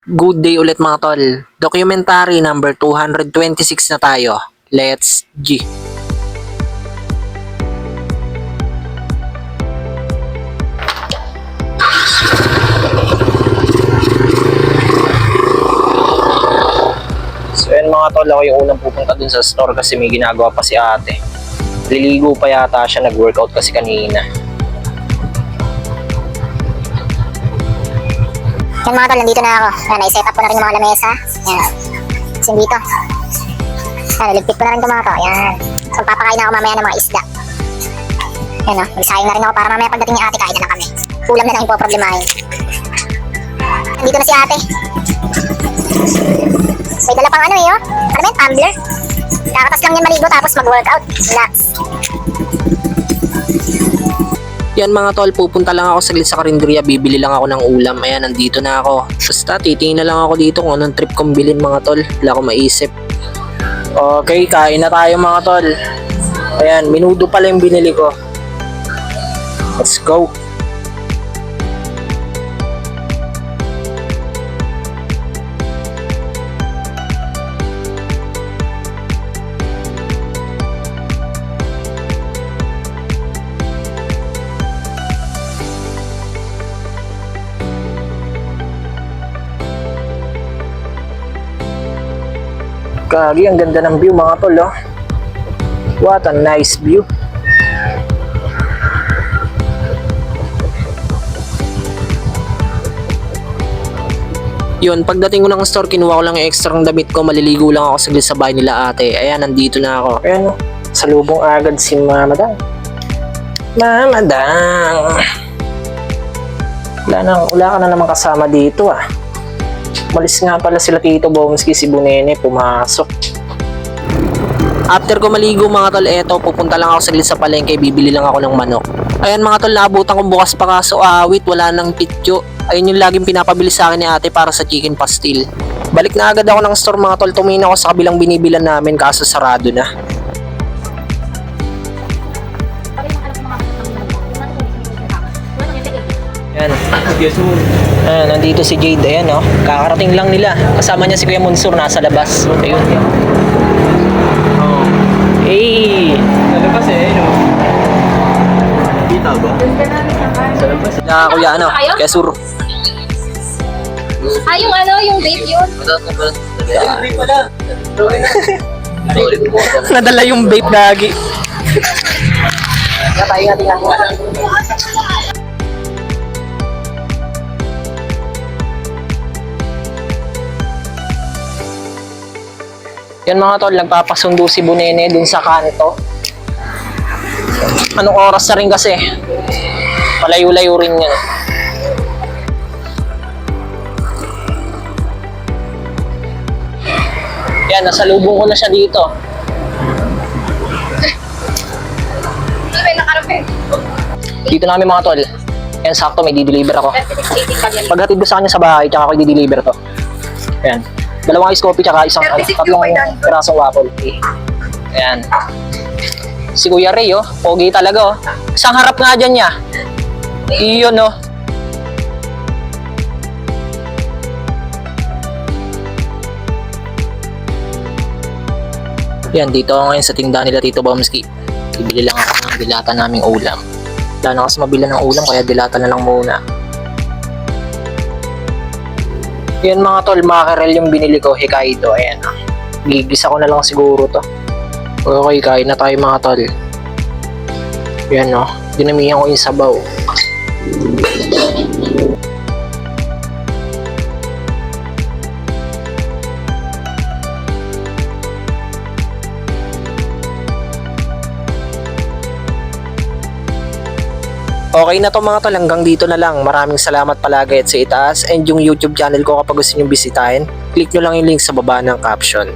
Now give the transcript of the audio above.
Good day ulit mga tol. Documentary number 226 na tayo. Let's G. So yun mga tol, ako yung unang pupunta dun sa store kasi may ginagawa pa si ate. Liligo pa yata siya, nag-workout kasi kanina. Yan mga tol, nandito na ako. Yan, nai-set up ko na rin yung mga lamesa. Yan. Kasi dito. Yan, naligpit ko na rin ito mga to. Yan. So, papakain na ako mamaya ng mga isda. Yan o, magsayang na rin ako para mamaya pagdating ni ate, kain na lang kami. Ulam na lang yung poproblemahin. Nandito na si ate. May dala pang ano eh, oh. Ano ba yun? Tumbler. Kakatas lang yan maligo tapos mag-workout. Relax. Yan mga tol, pupunta lang ako saglit sa karinderya, bibili lang ako ng ulam. Ayan, nandito na ako. Basta titingin na lang ako dito kung anong trip kong bilhin mga tol. Wala akong maisip. Okay, kain na tayo mga tol. Ayan, minudo pala yung binili ko. Let's go. Kagi, ang ganda ng view mga tol, oh. What a nice view. Yun, pagdating ko ng store, kinuha ko lang yung extra ng damit ko, maliligo lang ako saglit sa bahay nila ate. Ayan, nandito na ako. Ayan, oh. Salubong agad si Mama Dang. Mama Dang. Wala ka na naman kasama dito, ah. Malis nga pala sila Tito Bomski, si Bunene, pumasok. After ko maligo mga tol, eto, pupunta lang ako saglit sa palengke, bibili lang ako ng manok. Ayan mga tol, naabutan kong bukas pa kaso awit, wala nang pityo. Ayun yung laging pinapabili sa akin ni ate para sa chicken pastil. Balik na agad ako ng store mga tol, tumingin ako sa kabilang binibilan namin kaso sarado na. Ayan. Ayan, nandito si Jade. Ayan, oh. Kakarating lang nila. Kasama niya si Kuya Monsur, nasa labas. Ayun. Oh. Hey! Sa labas eh, no? Kita ba? Sa labas. Na Kuya, ano? Kuya Sur. Ah, yung ano, yung vape yun? Nadala yung vape lagi. Natay natin ako. Yan mga tol, nagpapasundo si Bunene dun sa kanto. Anong oras na rin kasi? Malayo-layo rin yan. Yan, nasalubong ko na siya dito. Dito namin mga tol. Yan, sakto, may di-deliver ako. Paghatid ko sa kanya sa bahay, tsaka ako i-deliver to. Yan. Dalawang ice coffee tsaka tatlong pirasong waffle. Ayan. Si Kuya Ray, oh. Pogi talaga, oh. Isang harap nga dyan niya. Iyon, oh. Yan, dito ako ngayon sa tindahan nila Tito Bomski. Bibili lang ako ng dilata naming ulam. Wala na kasi mabila ng ulam, kaya dilata na lang muna. Yan mga tol, mackerel yung binili ko, Hokkaido. Ayan, gigisa ko na lang siguro to. Okay, kain na tayo mga tol. Yan, no, dinamihan ko yung sabaw. Okay na to mga tol, hanggang dito na lang. Maraming salamat palagi at sa itaas, and yung YouTube channel ko kapag gusto nyo bisitahin, click nyo lang yung link sa baba ng caption.